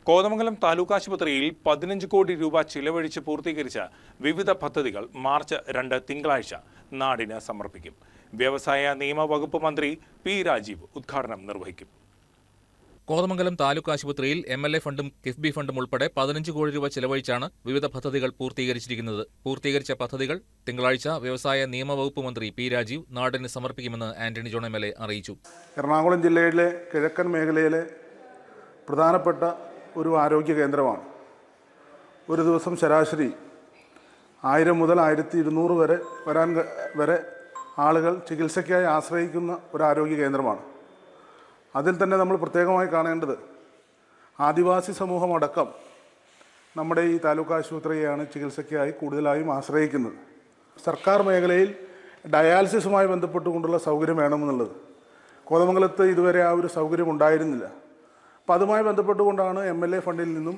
കോതമംഗലം താലൂക്ക് ആശുപത്രിയിൽ 15 കോടി രൂപ ചിലവഴിച്ച് പൂർത്തീകരിച്ച വിവിധ പദ്ധതികൾ മാർച്ച് 2 തിങ്കളാഴ്ച നാടിന് സമർപ്പിക്കും. വ്യവസായ നിയമ വകുപ്പ് മന്ത്രി പി രാജീവ് ഉദ്ഘാടനം നിർവഹിക്കും. കോതമംഗലം താലൂക്ക് ആശുപത്രിയിൽ MLA ഫണ്ടും കിഫ്ബി ഫണ്ടും ഉൾപ്പെടെ 15 കോടി രൂപ ചെലവഴിച്ചാണ് വിവിധ പദ്ധതികൾ പൂർത്തീകരിച്ചിരിക്കുന്നത്. പൂർത്തീകരിച്ച പദ്ധതികൾ തിങ്കളാഴ്ച വ്യവസായ നിയമ വകുപ്പ് മന്ത്രി പി രാജീവ് നാടിന് സമർപ്പിക്കുമെന്ന് ആന്റണി ജോൺ MLA അറിയിച്ചു. എറണാകുളം ജില്ലയിലെ കിഴക്കൻ മേഖലയിലെ പ്രധാനപ്പെട്ട ഒരു ആരോഗ്യ കേന്ദ്രമാണ്. ഒരു ദിവസം ശരാശരി 1000 മുതൽ 1200 വരെ ആളുകൾ ചികിത്സയ്ക്കായി ആശ്രയിക്കുന്ന ഒരു ആരോഗ്യ കേന്ദ്രമാണ്. അതിൽ തന്നെ നമ്മൾ പ്രത്യേകമായി കാണേണ്ടത് ആദിവാസി സമൂഹമടക്കം നമ്മുടെ ഈ താലൂക്ക് ആശുപത്രിയെയാണ് ചികിത്സയ്ക്കായി കൂടുതലായും ആശ്രയിക്കുന്നത്. സർക്കാർ മേഖലയിൽ ഡയാലിസിസുമായി ബന്ധപ്പെട്ടുകൊണ്ടുള്ള സൗകര്യം വേണമെന്നുള്ളത് കോതമംഗലത്ത് ഇതുവരെ ആ ഒരു സൗകര്യം ഉണ്ടായിരുന്നില്ല. അപ്പോൾ അതുമായി ബന്ധപ്പെട്ടുകൊണ്ടാണ് MLA ഫണ്ടിൽ നിന്നും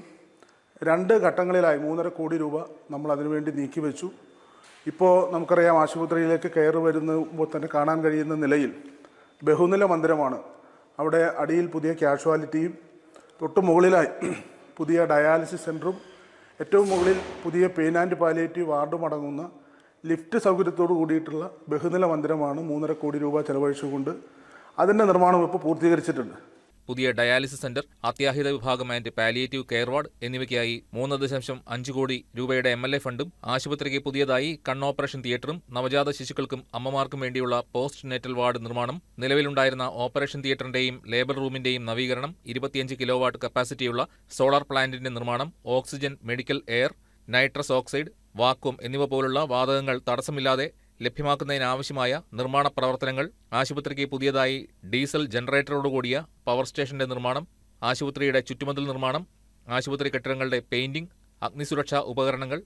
2 ഘട്ടങ്ങളിലായി 3.5 കോടി രൂപ നമ്മൾ അതിനുവേണ്ടി നീക്കിവെച്ചു. ഇപ്പോൾ നമുക്കറിയാം, ആശുപത്രിയിലേക്ക് കയറി വരുമ്പോൾ തന്നെ കാണാൻ കഴിയുന്ന നിലയിൽ ബഹുനില മന്ദിരമാണ്. അവിടെ അടിയിൽ പുതിയ കാഷ്വാലിറ്റിയും തൊട്ട് മുകളിലായി പുതിയ ഡയാലിസിസ് സെൻറ്ററും ഏറ്റവും മുകളിൽ പുതിയ പെയിൻ ആൻഡ് പാലിയേറ്റീവ് വാർഡും അടങ്ങുന്ന ലിഫ്റ്റ് സൗകര്യത്തോടു കൂടിയിട്ടുള്ള ബഹുനില മന്ദിരമാണ് 3.5 കോടി രൂപ ചെലവഴിച്ചുകൊണ്ട് അതിൻ്റെ നിർമ്മാണം ഇപ്പോൾ പൂർത്തീകരിച്ചിട്ടുണ്ട്. പുതിയ ഡയാലിസിസ് സെന്റർ, അത്യാഹിത വിഭാഗം ആൻഡ് പാലിയേറ്റീവ് കെയർ വാർഡ് എന്നിവയ്ക്കായി 3.5 കോടി രൂപയുടെ MLA ഫണ്ടും ആശുപത്രിക്ക് പുതിയതായി ഓപ്പറേഷൻ തിയേറ്ററും നവജാത ശിശുക്കൾക്കും അമ്മമാർക്കും വേണ്ടിയുള്ള പോസ്റ്റ് നേറ്റൽ വാർഡ് നിർമ്മാണം, നിലവിലുണ്ടായിരുന്ന ഓപ്പറേഷൻ തിയേറ്ററിന്റെയും ലേബർ റൂമിന്റെയും നവീകരണം, 25 കിലോവാട്ട് കപ്പാസിറ്റിയുള്ള സോളാർ പ്ലാന്റിന്റെ നിർമ്മാണം, oxygen, medical air, nitrous oxide, vacuum എന്നിവ പോലുള്ള വാതകങ്ങൾ തടസ്സമില്ലാതെ ലഭ്യമാക്കുന്നതിനാവശ്യമായ നിർമ്മാണ പ്രവർത്തനങ്ങൾ, ആശുപത്രിക്ക് പുതിയതായി ഡീസൽ ജനറേറ്ററോടുകൂടിയ പവർ സ്റ്റേഷന്റെ നിർമ്മാണം, ആശുപത്രിയുടെ ചുറ്റുമതിൽ നിർമ്മാണം, ആശുപത്രി കെട്ടിടങ്ങളുടെ പെയിന്റിംഗ്, അഗ്നിസുരക്ഷാ ഉപകരണങ്ങൾ,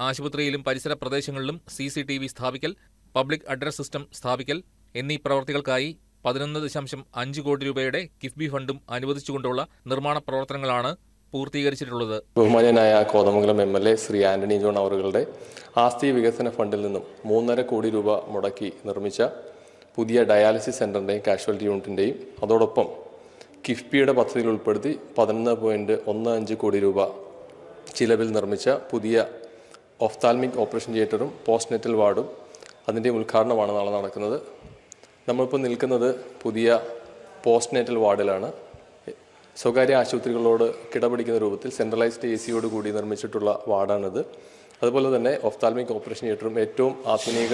ആശുപത്രിയിലും പരിസര പ്രദേശങ്ങളിലും CCTV സ്ഥാപിക്കൽ, പബ്ലിക് അഡ്രസ് സിസ്റ്റം സ്ഥാപിക്കൽ എന്നീ പ്രവർത്തികൾക്കായി 11.5 കോടി രൂപയുടെ കിഫ്ബി ഫണ്ടും അനുവദിച്ചുകൊണ്ടുള്ള നിർമ്മാണ പ്രവർത്തനങ്ങളാണ് പൂർത്തീകരിച്ചിട്ടുള്ളത്. ബഹുമാന്യനായ കോതമംഗലം MLA ശ്രീ ആന്റണി ജോൺ അവറുകളുടെ ആസ്തി വികസന ഫണ്ടിൽ നിന്നും 3.5 കോടി രൂപ മുടക്കി നിർമ്മിച്ച പുതിയ ഡയാലിസിസ് സെൻ്ററിൻ്റെയും കാഷ്വാലിറ്റി യൂണിറ്റിൻ്റെയും അതോടൊപ്പം കിഫ്ബിയുടെ പദ്ധതിയിൽ ഉൾപ്പെടുത്തി 11.15 കോടി രൂപ ചിലവിൽ നിർമ്മിച്ച പുതിയ ഒഫ്താൽമിക് ഓപ്പറേഷൻ തിയേറ്ററും പോസ്റ്റ് നെറ്റൽ വാർഡും അതിൻ്റെ ഉദ്ഘാടനമാണ് നാളെ നടക്കുന്നത്. നമ്മളിപ്പോൾ നിൽക്കുന്നത് പുതിയ പോസ്റ്റ് നെറ്റൽ വാർഡിലാണ്. സ്വകാര്യ ആശുപത്രികളോട് കിടപിടിക്കുന്ന രൂപത്തിൽ സെൻട്രലൈസ്ഡ് AC കൂടി നിർമ്മിച്ചിട്ടുള്ള വാർഡാണിത്. അതുപോലെ തന്നെ ഒഫ്താൽമിക് ഓപ്പറേഷൻ തിയേറ്ററും ഏറ്റവും ആധുനിക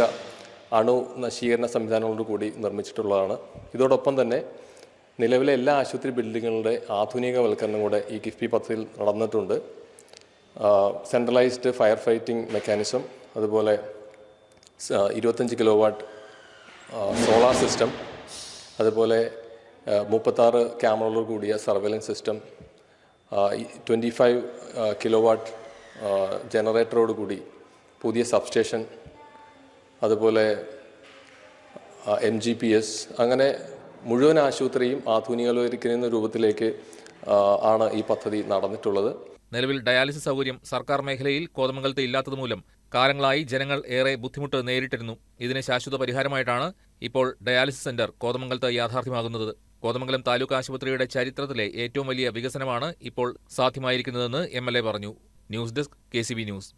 അണു നശീകരണ സംവിധാനങ്ങളോട് കൂടി നിർമ്മിച്ചിട്ടുള്ളതാണ്. ഇതോടൊപ്പം തന്നെ നിലവിലെ എല്ലാ ആശുപത്രി ബിൽഡിങ്ങുകളുടെ ആധുനികവൽക്കരണം കൂടെ ഈ കിഫ്ബി പദ്ധതിയിൽ നടന്നിട്ടുണ്ട്. സെൻട്രലൈസ്ഡ് ഫയർ ഫൈറ്റിംഗ് മെക്കാനിസം, അതുപോലെ 25 കിലോവാട്ട് സോളാർ സിസ്റ്റം, അതുപോലെ 36 ക്യാമറകളോട് കൂടിയ സർവൈലൻസ് സിസ്റ്റം, 25 കിലോവാട്ട് ജനറേറ്ററോട് കൂടി പുതിയ സബ്സ്റ്റേഷൻ, അതുപോലെ MGPS, അങ്ങനെ മുഴുവൻ ആശുപത്രിയും ആധുനികവൽക്കരിക്കുന്ന രൂപത്തിലേക്ക് ആണ് ഈ പദ്ധതി നടന്നിട്ടുള്ളത്. നിലവിൽ ഡയാലിസിസ് സൗകര്യം സർക്കാർ മേഖലയിൽ കോതമംഗലത്ത് ഇല്ലാത്തതുമൂലം കാലങ്ങളായി ജനങ്ങൾ ഏറെ ബുദ്ധിമുട്ട് നേരിട്ടിരുന്നു. ഇതിന് ശാശ്വത പരിഹാരമായിട്ടാണ് ഇപ്പോൾ ഡയാലിസിസ് സെന്റർ കോതമംഗലത്ത് യാഥാർത്ഥ്യമാകുന്നത്. കോതമംഗലം താലൂക്ക് ആശുപത്രിയുടെ ചരിത്രത്തിലെ ഏറ്റവും വലിയ വികസനമാണ് ഇപ്പോൾ സാധ്യമായിരിക്കുന്നതെന്ന് MLA പറഞ്ഞു. News desk KCB news.